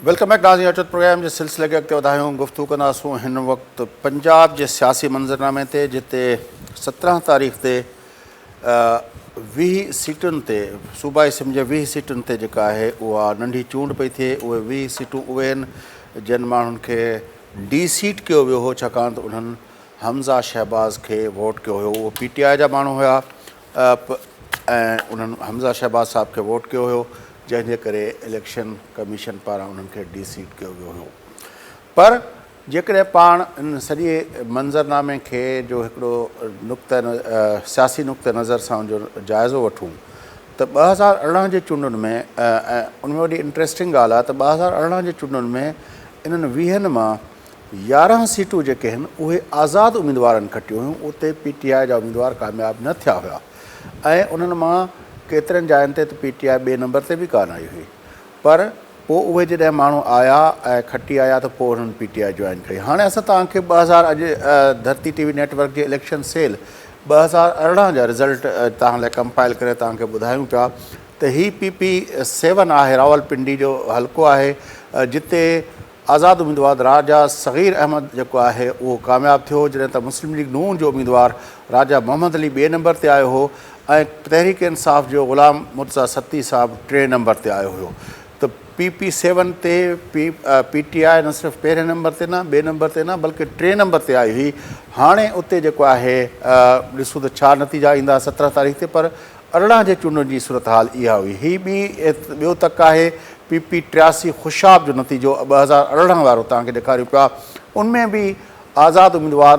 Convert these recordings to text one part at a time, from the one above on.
Welcome back नाज़रीन। अचो programme के सिलसिले के अॻिते वधायूं। गुफ्तगू कंदासूं हिन वक़्तु पंजाब के सियासी मंज़रनामे ते, जिते 17 तारीख़ ते 20 सीटुनि ते सूबाई सिम जे 20 सीटुनि ते जेका आहे उहा नंढी चूंड पई थिए। उहे 20 सीटूं उहे आहिनि जिन माण्हुनि खे डी सीट कयो वियो हो, छाकाणि त उन्हनि हमज़ा शहबाज़ खे वोट कयो हुयो। उहो PTI जा माण्हू हुया ऐं उन्हनि हमज़ा शहबाज़ साहब खे वोट कयो हुयो, जंहिंजे करे इलेक्शन कमीशन पारां उन्हनि खे डी सीट कयो वियो हुयो। पर जेकॾहिं पाण इन सॼे मंज़रनामे खे जो हिकिड़ो सियासी नुक़्ते नज़र सां उनजो जाइज़ो वठूं त 2018 जे चूंडुनि में उनमें वॾी इंट्रस्टिंग ॻाल्हि आहे त 2018 जे चूंडुनि में इन्हनि 20 मां 11 सीटूं जेके आहिनि उहे आज़ादु उम्मीदवारनि खटियूं हुयूं। उते PTI जा उम्मीदवार कामयाबु न थिया हुया ऐं उन्हनि मां केतिरनि जायुनि ते त PTI ॿिए नंबर ते बि कान आई हुई। पर पोइ उहे जॾहिं माण्हू आया ऐं खटी आया त पोइ उन्हनि PTI जॉइन कई। हाणे असां तव्हांखे 2000 अॼु धरती TV नेटवर्क जे इलेक्शन सेल 2018 जा रिज़ल्ट तव्हां लाइ कंपाइल करे तव्हांखे ॿुधायूं पिया त ही PP7 आहे, रावलपिंडी जो हल्को आहे, जिते आज़ादु उम्मीदवार राजा सग़ीर अहमद जेको आहे उहो कामयाबु थियो, जॾहिं त मुस्लिम लीग नून जो उम्मीदवार राजा मोहम्मद अली ॿिए नंबर ते आयो हो ऐं तहरीक इंसाफ़ जो ग़ुलाम मुर्तज़ा सत्ती साहब 3 नंबर ते आयो हुयो। त PP7 ते PTI न सिर्फ़ु पहिरें नंबर ते न, ॿिए नंबर ते न, बल्कि 3 नंबर ते आई हुई। हाणे उते जेको आहे ॾिसूं त छा नतीजा ईंदा 17 तारीख़ ते। पर 18 जे चूंडुनि जी सूरत हाल इहा हुई। हीअ ॿियो तक आहे PP83 ख़ुशाब जो नतीजो 2018 वारो तव्हांखे ॾेखारियूं पिया। उनमें बि आज़ादु उम्मीदवार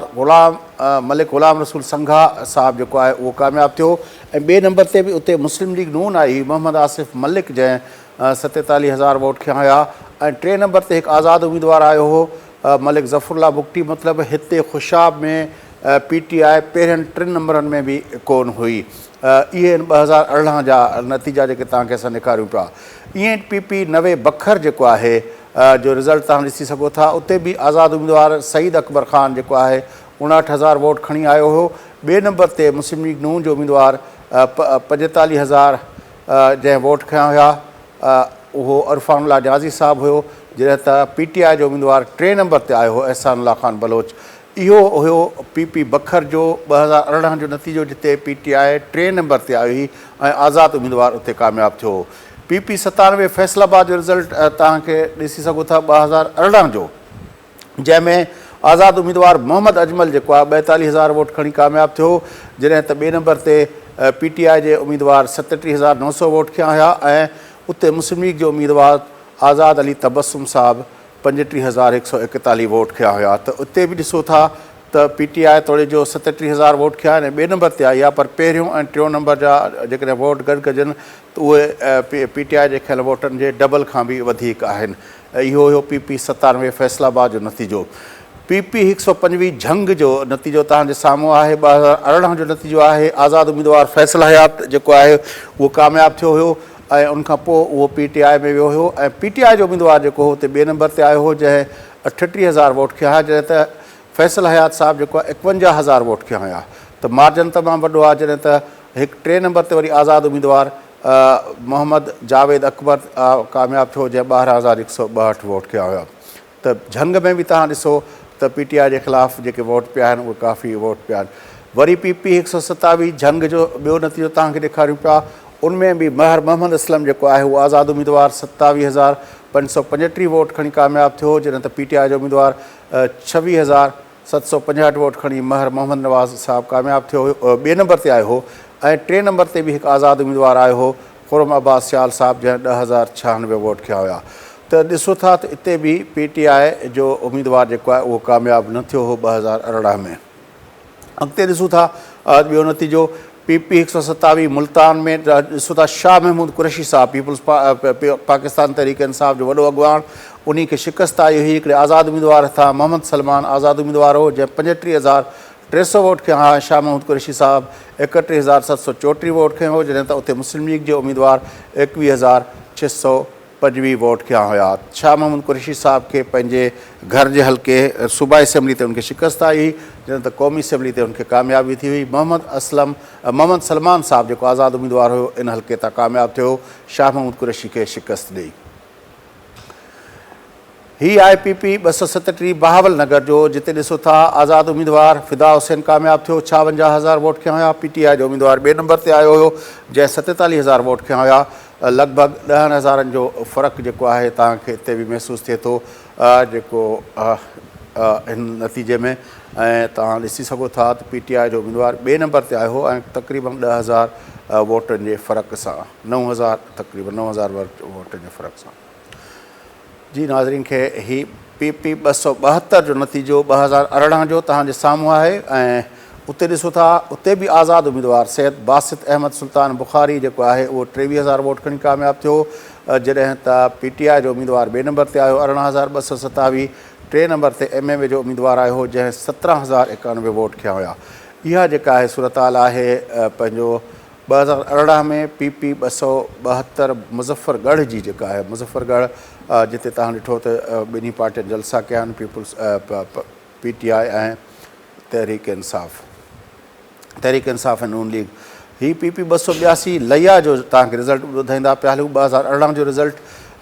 मलिक ग़ुलाम रसूल संघा साहब जेको आहे उहो कामयाबु थियो ऐं ॿिए नंबर ते बि उते मुस्लिम लीग नून आई, मोहम्मद आसिफ़ मलिक, जंहिं 47,000 वोट खया हुया ऐं 3 नंबर ते हिकु आज़ादु उम्मीदवार आयो हो मलिक ज़फ़रुल्ला बुगटी। मतिलबु हिते ख़ुशाब में PTI पहिरियनि 3 नंबरनि में बि कोन हुई। इहे 2018 जा नतीजा जेके तव्हांखे असां ॾेखारियूं पिया। ईअं PP90 बखर जेको आहे जो रिज़ल्ट तव्हां ॾिसी सघो था, उते बि आज़ादु उम्मीदवार सईद अकबर ख़ान जेको आहे 59,000 वोट खणी आयो हो। ॿिए नंबर ते मुस्लिम लीग नून जो उम्मीदवार 45,000 जंहिं वोट खया हुया उहो अरफ़ानुल्लाह न्याज़ी साहब हुयो, जॾहिं त PTI जो उम्मीदवार 3 नंबर ते आयो हो अहसानुल्लाह ख़ान बलोच। इहो हुयो PP बखर जो 2018 जो नतीजो, जिते PTI 3 नंबर ते आई हुई ऐं आज़ादु उम्मीदवार उते कामयाबु थियो। PP97 फैसलाबाद जो रिज़ल्ट तव्हांखे ॾिसी सघो था 2018 जो, जंहिंमें आज़ादु उम्मीदवार मोहम्मद अजमल जेको आहे 42,000 वोट खणी कामयाबु थियो, जॾहिं त ॿिए नंबर ते PTI जे उम्मीदवार 37,900 वोट खया हुया ऐं उते मुस्लिम लीग जो उम्मीदवार आज़ाद अली तबस्सुम साहब 35,141 वोट खया हुया। त उते बि ॾिसो था त PTI तोड़े जो 37,000 वोट खया आहिनि, ॿिए नंबर ते आई आहे। पर पहिरियों ऐं 3 नंबर जा जेकॾहिं वोट गॾु कजनि त उहे PTI जे खयल वोटनि जे डबल खां बि वधीक आहिनि। इहो हुयो PP97 फैसलाबाद जो नतीजो। PP125 झंग जो नतीजो तव्हांजे साम्हूं आहे। 2018 जो नतीजो आहे। आज़ादु उम्मीदवार फैसल हयात जेको आहे उहो कामयाबु थियो हुयो ऐं उनखां पोइ उहो PTI में वियो हुयो ऐं PTI जो उम्मीदवार जेको हो उते ॿिए नंबर ते आयो हो, जंहिं 38,000 वोट खया हुआ, जॾहिं त फैसल हयात साहब जेको आहे 51,000 वोट खया हुया। त मार्जन तमामु वॾो आहे। जॾहिं त हिकु 3 नंबर ते वरी आज़ादु उम्मीदवार मोहम्मद जावेद अकबर कामयाबु थियो, जंहिं 12,162 वोट कया हुया। त झंग में बि तव्हां ॾिसो त PTI जे ख़िलाफ़ु जेके वोट पिया आहिनि उहे काफ़ी वोट पिया आहिनि। वरी PP127 झंग जो ॿियो नतीजो तव्हांखे ॾेखारियूं पिया। उनमें बि महर मोहम्मद असलम जेको आहे उहो आज़ादु उम्मीदवार 27,535 वोट खणी कामयाबु थियो, जॾहिं त PTI जो उम्मीदवार 26,765 वोट खणी महर मोहम्मद नवाज़ साहब कामयाबु थियो हुयो, ॿिए नंबर ते आयो हो ऐं 3 नंबर ते बि हिकु आज़ादु उम्मीदवार आयो हो खुरम अब्बास सियाल साहब, जंहिं 10,096 वोट खया हुया। त ॾिसो था त हिते बि PTI जो उम्मीदवार जेको आहे उहो कामयाबु न थियो हो 2018 में। अॻिते ॾिसूं था ॿियो नतीजो PP127 मुल्तान में ॾिसो था शाह महमूद कुरैशी साहब पीपल्स पाकिस्तान तहरीक इंसाफ़ जो वॾो अॻुवान, उन खे शिकस्त आई हुई। हिकिड़े आज़ादु उम्मीदवार था मोहम्मद सलमान आज़ादु उम्मीदवार हो, जंहिं 35,300 वोट खया हुआ। शाह महमूद कुरैशी साहब 31,734 वोट खया हो, जॾहिं त उते मुस्लिम लीग जो उम्मीदवार 21,625 वोट खया हुया। शाह महमूद कुरैशी साहब खे पंहिंजे घर जे हल्के सूबाई असेंबली ते उनखे शिकस्त आई हुई, जॾहिं त क़ौमी असेंबली ते उनखे कामयाबी थी हुई। मोहम्मद सलमान साहब जेको आज़ादु उम्मीदवार हुयो इन हल्के तां कामयाबु थियो, शाह महमूद कुरैशी खे शिकस्त ॾेई। ही आहे PP 237 बहावल नगर जो, जिते ॾिसो था आज़ाद उम्मीदवार फ़िदा हुसैन कामयाब थियो, 56,000 वोट खिया हुआ। PTI जो उम्मीदवार ॿिए नंबर ते आयो हुयो, जंहिं 47,000 वोट खिया हुआ। लॻभॻि 10,000 जो फ़र्क़ु जेको आहे तव्हांखे हिते बि महसूसु थिए थो जेको हिन नतीजे में। ऐं तव्हां ॾिसी सघो था त PTI जो उम्मीदवार ॿिए नंबर ते आयो हो ऐं तक़रीबन 10,000 वोटनि जे फ़र्क़ु सां, 9,000 तक़रीबन 9,000 वोटनि जे फ़र्क़ु सां। जी नाज़रीन खे ही PP 272 जो नतीजो 2018 जो तव्हांजे साम्हूं आहे। ऐं उते ॾिसो था उते बि आज़ाद उम्मीदवार सैयद बासित अहमद सुल्तान बुखारी जेको आहे उहो 23,000 वोट खणी कामयाबु थियो, जॾहिं त PTI जो उम्मीदवार ॿिए नंबर ते आयो 18,227। टे नंबर ते MMA जो उम्मीदवार आयो हो, जंहिं 17,091 वोट खिया हुआ। इहा जेका आहे सूरत हाल आहे पंहिंजो 2018 में PP 272 मुज़फ़रगढ़ जी जेका आहे, मुज़फ़रगढ़ जिते तव्हां ॾिठो त ॿिन्ही पार्टियुनि जलसा कया आहिनि, PTI ऐं तहरीक इंसाफ़ ऐं नून लीग। ही PP 282 लैया जो तव्हांखे रिज़ल्ट ॿुधाईंदा पिया हलूं। 2018 जो रिज़ल्ट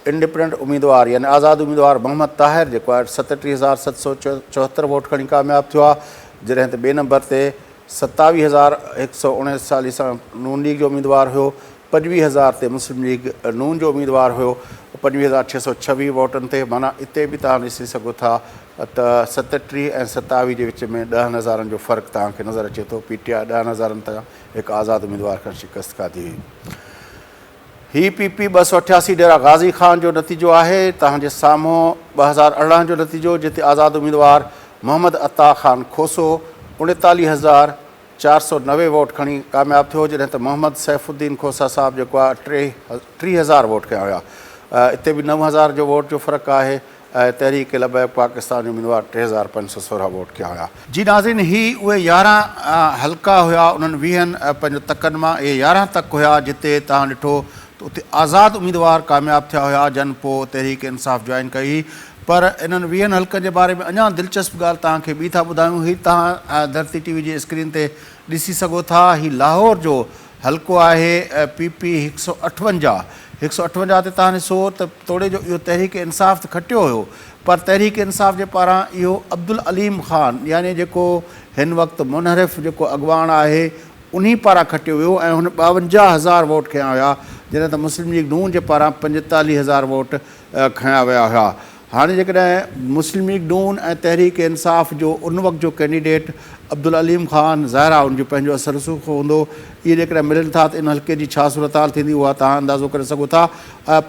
इंडिपेंडेंट उम्मीदवार यानी आज़ाद उम्मीदवार मोहम्मद ताहिर जेको आहे 37,774 वोट खणी कामयाबु थियो आहे, जॾहिं त ॿिए नंबर ते 27,139 सां नून लीग जो उम्मीदवार हुयो। 25,000 ते मुस्लिम लीग नून जो उम्मीदवार हुयो, 25,626 वोटनि ते। माना हिते बि तव्हां ॾिसी सघो था त 37 ऐं 27 जे विच में 10,000 जो फ़र्क़ु तव्हांखे नज़र अचे थो। PTI 10,000 तां हिकु आज़ादु उम्मीदवार खां शिकस्त खाधी हुई। ही PP 288 डेरा गाज़ी ख़ान जो नतीजो आहे तव्हांजे साम्हूं। 2018 जो नतीजो, जिते आज़ादु उम्मीदवार मोहम्मद अता ख़ान खोसो 39,490 वोट खणी कामयाबु थियो, जॾहिं त मोहम्मद सैफ़ुद्दीन खोसा साहिबु जेको आहे 30,000 वोट खया हुआ। हिते बि 9,000 जो वोट जो फ़र्क़ु आहे। तहरीक लबैक पाकिस्तान जो उम्मीदवार 3,516 वोट कया हुआ। जी नाज़रीन, ही उहे 11 हल्का हुआ उन्हनि 20 पंहिंजो तकनि मां। इहे 11 तक हुआ जिते तव्हां ॾिठो त उते आज़ादु उम्मीदवार कामयाबु थिया हुआ, जन पोइ तहरीक इंसाफ़ जॉइन कई। पर इन्हनि 20 हल्कनि जे बारे में अञा दिलचस्प ॻाल्हि तव्हांखे ॿी था ॿुधायूं। ही तव्हां धरती TV जी स्क्रीन ते ॾिसी सघो था। ही लाहौर जो हल्को आहे PP 158। 158 ते तव्हां ॾिसो त तोड़े जो इहो तहरीक इंसाफ़ त खटियो हुयो, पर तहरीक इंसाफ़ जे पारां इहो अब्दुल अलीम ख़ान यानी जेको हिन वक़्तु मुनहरिफ़ जेको अॻवान आहे उन पारां खटियो वियो ऐं हुन 52,000 वोट खया हुआ, जॾहिं त मुस्लिम लीग नून जे पारां 45,000 वोट खया विया हुआ। हाणे जेकॾहिं मुस्लिम लीग नून ऐं तहरीक इंसाफ़ जो उन वक़्तु जो कैंडिडेट अब्दुल अलीम ख़ान ज़ाहिर आहे उनजो पंहिंजो असर रसूख़ हूंदो। इहे जेकॾहिं मिलनि था त इन हल्के जी छा सूरत हाल थींदी उहा तव्हां अंदाज़ो करे सघो था।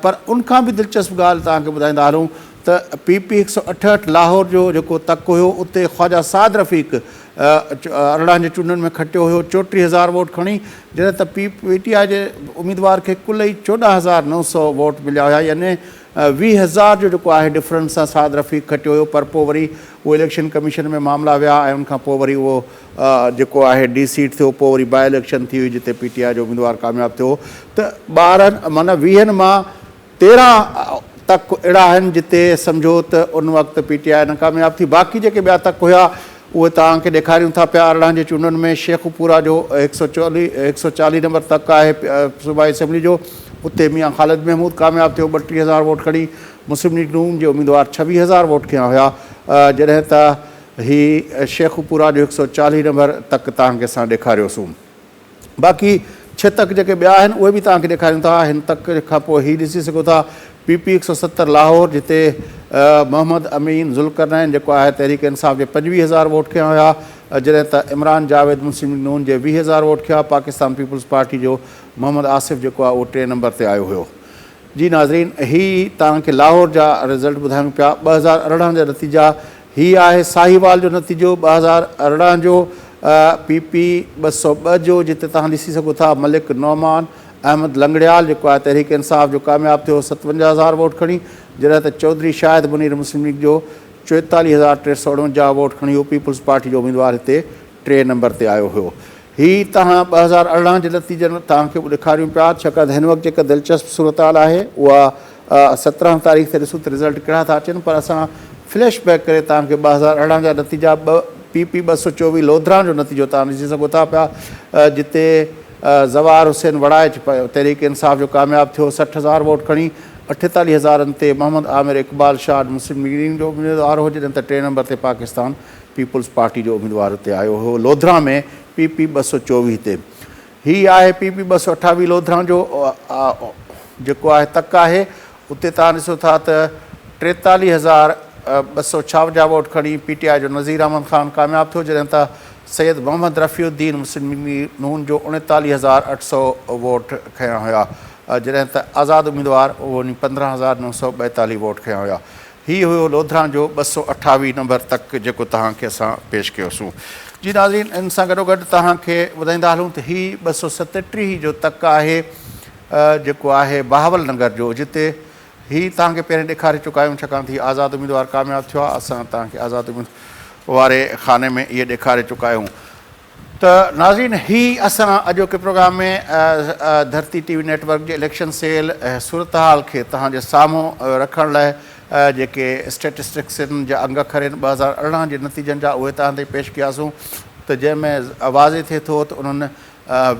पर उनखां बि दिलचस्प ॻाल्हि तव्हांखे ॿुधाईंदा हलूं त PP 168 लाहौर जो जेको तक हुयो उते ख़्वाजा साद रफ़ीक़ 18 जे चूंडनि में खटियो हुयो 34,000 वोट खणी, जॾहिं त PTI जे उम्मीदवार खे कुल ई 14,900 वोट मिलिया हुआ, यानी 20,000 जो जेको आहे डिफरेंस सां साद रफ़ीक़ खटियो हुयो। पर पोइ वरी उहो इलेक्शन कमीशन में मामला विया ऐं उनखां पोइ वरी उहो जेको आहे D सीट थियो। पोइ वरी बाई इलेक्शन थी हुई जिते PTI जो उम्मीदवार कामयाबु थियो। त 12 माना 20 मां 13 तक अहिड़ा आहिनि जिते सम्झो त उन वक़्तु PTI नाकामयाबु थी। बाक़ी जेके ॿिया तक हुआ उहे तव्हांखे ॾेखारियूं था पिया। 18 जे चूंडनि में शेखुपुरा जो 140 नंबर तक आहे सूबाई असेंबली जो, उते मियां ख़ालिद महमूद कामयाबु थियो 32,000 वोट खणी। मुस्लिम लीग नून जे उम्मीदवार 26,000 वोट खया हुआ, जॾहिं त ही शेखुपुरा जो 140 नंबर तक तव्हांखे असां ॾेखारियोसीं। बाक़ी 6 तक जेके ॿिया आहिनि उहे बि तव्हांखे ॾेखारियूं था। हिन तक खां पोइ हीउ ॾिसी सघो था PP 170 लाहौर, जिते मोहम्मद अमीन ज़ुल्करनैन जेको आहे तहरीक इंसाफ़ जे 25,000 वोट खया हुआ, जॾहिं त इमरान जावेद मुस्लिम लीग नून जे 20,000 वोट खया। पाकिस्तान पीपल्स पार्टी जो मोहम्मद आसिफ़ जेको आहे उहो 3 नंबर ते आयो हुयो। जी नाज़रीन, ही तव्हांखे लाहौर जा रिज़ल्ट ॿुधायूं पिया। 2018 जा नतीजा ही आहे। साहिवाल जो नतीजो 2018 जो PP 202 जो, जिते तव्हां ॾिसी सघो था मलिक नौमान अहमद लंगड़ियाल जेको आहे तहरीक इंसाफ़ जो कामयाबु थियो 57,000 वोट खणी, जॾहिं त चौधरी शाहिद मुनीर मुस्लिम लीग जो 44,349 वोट खणी। पीपल्स पार्टी जो उम्मीदवार हिते 3 नंबर ते आयो हुयो। ही तव्हां 2018 जे नतीजे तव्हांखे ॾेखारियूं पिया, छाकाणि हिन वक़्तु जेका दिलचस्प सूरत हाल आहे उहा 17 तारीख़ ते ॾिसूं त रिज़ल्ट कहिड़ा था अचनि। पर असां फ्लैश बैक करे तव्हांखे 2018 जा नतीजा PP 224 लोधरा जो नतीजो तव्हां ॾिसी सघो था पिया, जिते ज़वार हुसैन वड़ाइच तहरीक इंसाफ़ जो कामयाबु थियो 60,000 वोट खणी, 48,000 ते मोहम्मद आमिर इकबाल शाह मुस्लिम लीग जो उम्मीदवार हो, जॾहिं त 3 नंबर ते पाकिस्तान पीपल्स पार्टी जो उम्मीदवार हुते आयो हो। लोधरा में PP 224 ते ही आहे PP 228 लोधरा जो जेको आहे तक आहे। उते तव्हां ॾिसो था त 43,256 वोट खणी PTI जो नज़ीर अहमद ख़ान कामयाबु थियो, जॾहिं त सैयद मोहम्मद रफ़ीउद्दीन मुस्लिम लीग नून जो 39,800 वोट खयां हुया, जॾहिं त आज़ादु उम्मीदवार उहो 15,942 वोट खयां हुया। हीउ हुयो लोधरा जो 228 नंबर तक जेको तव्हांखे असां पेश कयोसीं। जी नाज़रीन, इन सां गॾोगॾु तव्हांखे ॿुधाईंदा हलूं त हीउ 237 जो तक आहे जेको आहे बहावल नगर जो, जिते हीउ तव्हांखे पहिरें ॾेखारे चुका आहियूं, छाकाणि त हीउ आज़ादु उम्मीदवार कामयाबु थियो आहे। असां तव्हांखे आज़ादु वारे खाने में इहे ॾेखारे चुका आहियूं। त नाज़रीन, हीउ असां अॼोके प्रोग्राम में धरती TV नेटवर्क जे इलेक्शन सेल सूरत हाल खे तव्हांजे साम्हूं रखण लाइ जेके स्टेटिस्टिक्सनि जा अंग अखर आहिनि 2018 जे नतीजनि जा, उहे तव्हां ते पेश कयासीं। त जंहिंमें वाज़े थिए थो त उन्हनि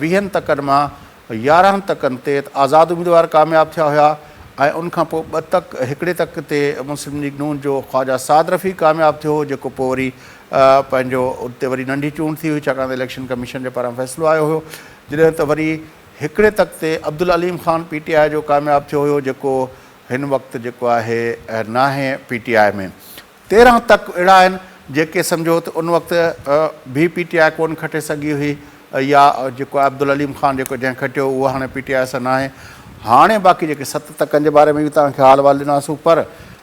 20 तकनि मां 11 तकनि ते आज़ादु उम्मीदवार कामयाबु थिया हुया, ऐं उनखां पोइ 2 तक हिकिड़े तक ते मुस्लिम लीग नून जो ख़्वाजा साद रफ़ी कामयाबु थियो, जेको पोइ वरी पंहिंजो उते वरी नंढी चूंड थी हुई, छाकाणि त इलेक्शन कमीशन जे पारां फ़ैसिलो आयो हुयो। जॾहिं त वरी हिकिड़े तक ते अब्दुल अलीम ख़ान PTI जो कामयाबु थियो हुयो, जेको हिन वक़्तु जेको आहे नाहे PTI में। 13 तक अहिड़ा आहिनि जेके सम्झो त उन वक़्तु बि PTI कोन खटे सघी हुई, या जेको अब्दुल अलीम ख़ान जेको जंहिं खटियो उहो हाणे PTI सां न आहे। हाणे बाक़ी जेके 7 तकनि जे बारे में बि तव्हांखे हाल वाल ॾिनासीं, पर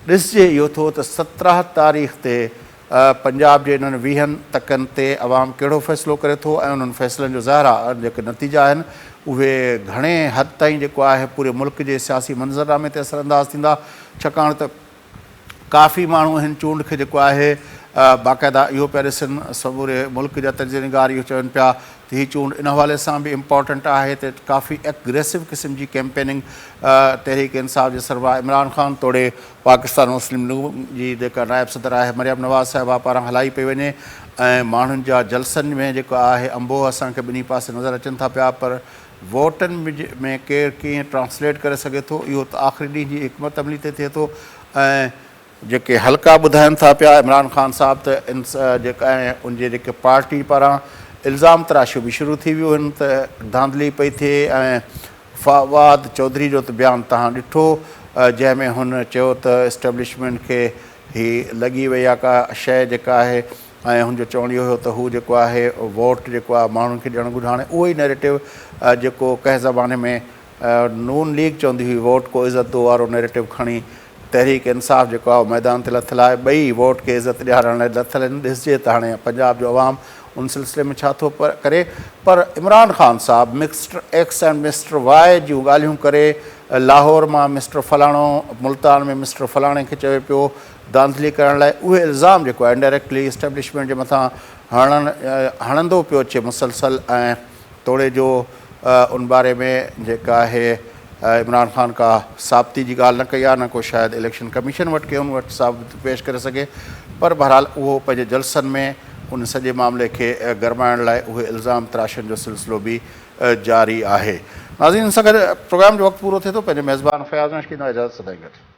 ॾिसजे इहो थियो त 17 तारीख़ ते पंजाब जे इन्हनि 20 तकनि ते अवाम कहिड़ो फ़ैसिलो करे थो, ऐं उन्हनि फ़ैसिलनि जो ज़ाहिरा जेके नतीजा आहिनि उहे घणे हद ताईं जेको आहे पूरे मुल्क जे सियासी मंज़रनामे ते असरअंदाज़ थींदा। छाकाणि त काफ़ी माण्हू हिन चूंड खे जेको आहे बाक़ाइदा इहो पिया ॾिसनि, समूरे मुल्क जा तजनिगार इहो चवनि पिया त हीअ चूंड इन हवाले सां बि इम्पॉर्टेंट आहे त काफ़ी एग्रेसिव क़िस्म जी कैंपेनिंग तहरीक इंसाफ़ जे सरबराह इमरान ख़ान तोड़े पाकिस्तान मुस्लिम लीग जी जेका नायब सदर आहे मरियम नवाज़ साहिबा पारां हलाई पई वञे, ऐं माण्हुनि जा जलसनि में जेको आहे अंबोह असांखे ॿिन्ही पासे नज़र अचनि था पिया, पर वोटनि में केरु कीअं ट्रांसलेट करे सघे थो इहो त आख़िरी ॾींहं जी हिकमत अमली ते थिए थो। ऐं जेके हल्का ॿुधाइनि था पिया इमरान ख़ान साहब त जेका ऐं उनजे जेके पार्टी पारां इल्ज़ाम तराशियूं बि शुरू थी वियूं आहिनि त धांधली पई थिए, ऐं फवाद चौधरी जो त बयानु तव्हां ॾिठो, जंहिंमें हुन चयो त इस्टेब्लिशमेंट खे ही लॻी वई आहे का शइ जेका आहे, ऐं हुनजो चवणु इहो हुयो त हू जेको आहे वोट जेको आहे माण्हुनि खे ॾियणु घुरिजे। हाणे उहो ई नैरेटिव जेको कंहिं ज़माने में नून लीग चवंदी हुई वोट को इज़त दो वारो नैरेटिव खणी तहरीक इंसाफ़ जेको आहे मैदान ते लथल आहे, ॿई वोट खे इज़त ॾियारण लाइ लथल आहिनि। ॾिसजे त हाणे पंजाब जो अवाम उन सिलसिले में छा थो करे, पर इमरान ख़ान साहब मिस्टर X ऐं मिस्टर Y जूं ॻाल्हियूं करे लाहौर मां मिस्टर फलाणो, मुल्तान में मिस्टर फलाणे खे चवे पियो धांधली करण लाइ, उहे इल्ज़ाम जेको आहे इंडायरेक्टली इस्टेब्लिशमेंट जे मथां हणंदो पियो अचे मुसलसल, ऐं तोड़े जो उन बारे में जेका आहे इमरान ख़ान का साबिती जी ॻाल्हि न कई आहे, न को शायदि इलेक्शन कमीशन वटि के उन वटि साबित पेश करे सघे, पर बहरहाल उहो पंहिंजे जलसनि में उन सॼे मामले खे गरमाइण लाइ उहे इल्ज़ाम तराशनि जो सिलसिलो बि जारी आहे। नाज़रीन, सां गॾु प्रोग्राम जो वक़्तु पूरो थिए थो। पंहिंजे मेज़बान फयाज़ नशकीन इजाज़त सदाईं गॾु।